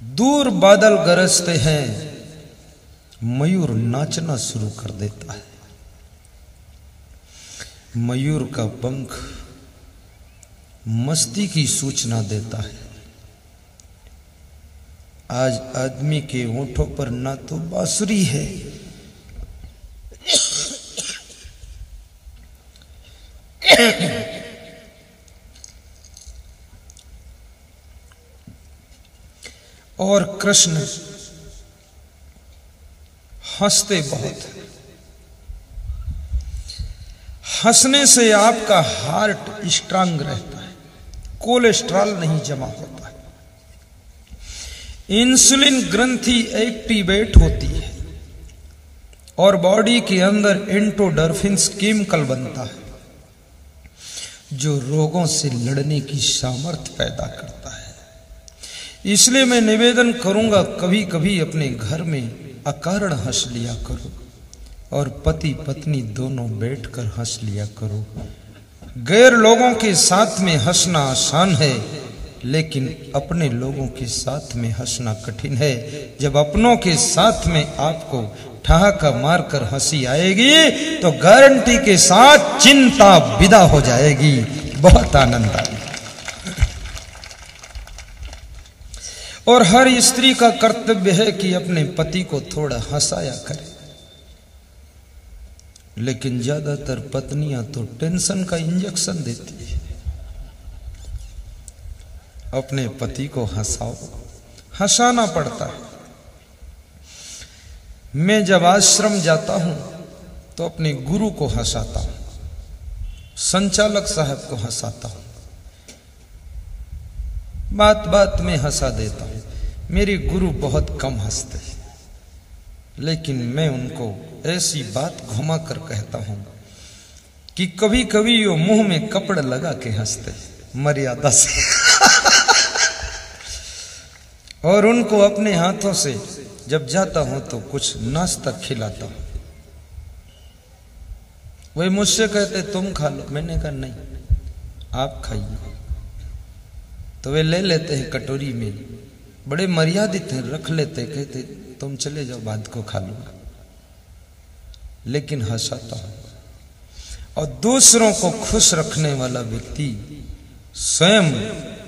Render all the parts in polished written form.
दूर बादल गरजते हैं, मयूर नाचना शुरू कर देता है। मयूर का पंख मस्ती की सूचना देता है। आज आदमी के होठों पर ना तो बांसुरी है और कृष्ण हंसते बहुत है। हंसने से आपका हार्ट स्ट्रांग रहता है, कोलेस्ट्रॉल नहीं जमा होता है, इंसुलिन ग्रंथि एक्टिवेट होती है और बॉडी के अंदर एंडोर्फिन्स केमिकल बनता है जो रोगों से लड़ने की सामर्थ्य पैदा करता है। इसलिए मैं निवेदन करूंगा, कभी कभी अपने घर में अकारण हंस लिया करो और पति पत्नी दोनों बैठकर हंस लिया करो। गैर लोगों के साथ में हंसना आसान है, लेकिन अपने लोगों के साथ में हंसना कठिन है। जब अपनों के साथ में आपको ठहाका मारकर हंसी आएगी तो गारंटी के साथ चिंता विदा हो जाएगी। बहुत आनंद आएगा। और हर स्त्री का कर्तव्य है कि अपने पति को थोड़ा हंसाया करे, लेकिन ज्यादातर पत्नियां तो टेंशन का इंजेक्शन देती है। अपने पति को हंसाओ, हंसाना पड़ता है। मैं जब आश्रम जाता हूं तो अपने गुरु को हंसाता हूं, संचालक साहब को हंसाता हूं, बात बात में हंसा देता हूं। मेरे गुरु बहुत कम हंसते हैं, लेकिन मैं उनको ऐसी बात घुमा कर कहता हूं कि कभी कभी वो मुंह में कपड़ा लगा के हंसते हैं मर्यादा से और उनको अपने हाथों से जब जाता हूं तो कुछ नाश्ता खिलाता हूं। वही मुझसे कहते तुम खा लो, मैंने कहा नहीं आप खाइए। तो वे ले लेते हैं कटोरी में, बड़े मर्यादित हैं, रख लेते, कहते तुम चले जाओ बाद को खा लूंगा, लेकिन हंसाता हूं। और दूसरों को खुश रखने वाला व्यक्ति स्वयं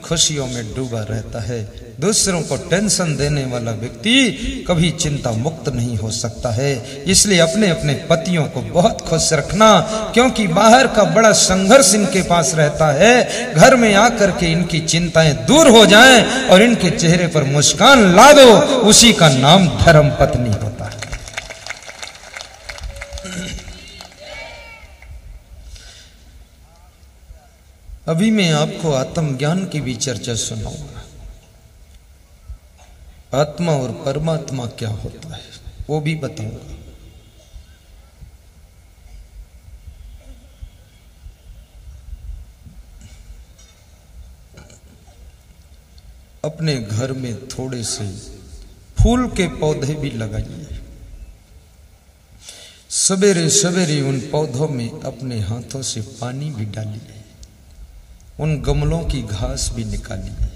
खुशियों में डूबा रहता है। दूसरों को टेंशन देने वाला व्यक्ति कभी चिंता मुक्त नहीं हो सकता है। इसलिए अपने अपने पतियों को बहुत खुश रखना, क्योंकि बाहर का बड़ा संघर्ष इनके पास रहता है। घर में आकर के इनकी चिंताएं दूर हो जाएं और इनके चेहरे पर मुस्कान ला दो, उसी का नाम धर्म पत्नी होता है। अभी मैं आपको आत्मज्ञान की भी चर्चा सुनाऊंगा। आत्मा और परमात्मा क्या होता है वो भी बताऊंगा। अपने घर में थोड़े से फूल के पौधे भी लगाइए। सवेरे सवेरे उन पौधों में अपने हाथों से पानी भी डालिए, उन गमलों की घास भी निकालिए,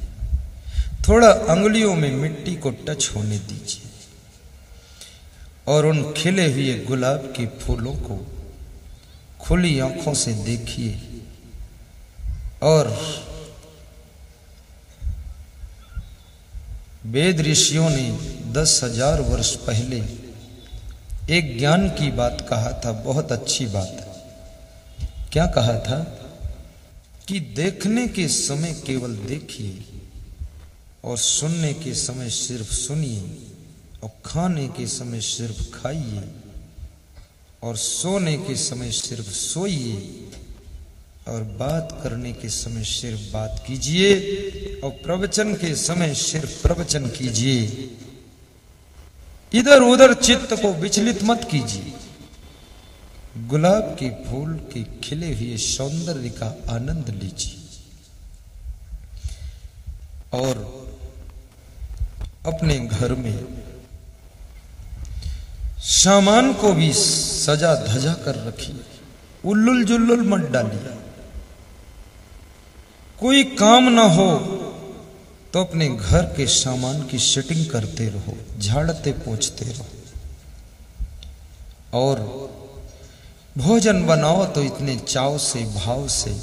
थोड़ा अंगुलियों में मिट्टी को टच होने दीजिए और उन खिले हुए गुलाब के फूलों को खुली आंखों से देखिए। और वेद ऋषियों ने 10,000 वर्ष पहले एक ज्ञान की बात कहा था, बहुत अच्छी बात। क्या कहा था कि देखने के समय केवल देखिए और सुनने के समय सिर्फ सुनिए और खाने के समय सिर्फ खाइए और सोने के समय सिर्फ सोइए और बात करने के समय सिर्फ बात कीजिए और प्रवचन के समय सिर्फ प्रवचन कीजिए। इधर उधर चित्त को विचलित मत कीजिए। गुलाब के फूल के खिले हुए सौंदर्य का आनंद लीजिए और अपने घर में सामान को भी सजा धजा कर रखिए, उल्लुल जुल्लुल मत डालिए। कोई काम ना हो तो अपने घर के सामान की सेटिंग करते रहो, झाड़ते पोंछते रहो। और भोजन बनाओ तो इतने चाव से, भाव से,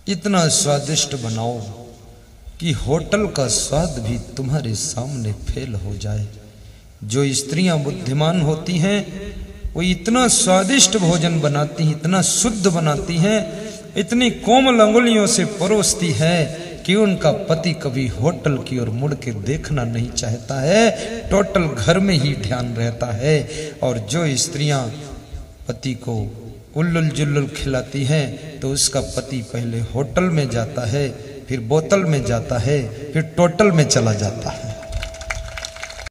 इतना स्वादिष्ट बनाओ कि होटल का स्वाद भी तुम्हारे सामने फेल हो जाए। जो स्त्रियां बुद्धिमान होती हैं वो इतना स्वादिष्ट भोजन बनाती हैं, इतना शुद्ध बनाती हैं, इतनी कोमल अंगुलियों से परोसती है कि उनका पति कभी होटल की ओर मुड़ के देखना नहीं चाहता है, टोटल घर में ही ध्यान रहता है। और जो स्त्रियां पति को उल्लुल जुल्लुल खिलाती हैं तो उसका पति पहले होटल में जाता है, फिर बोतल में जाता है, फिर टोटल में चला जाता है।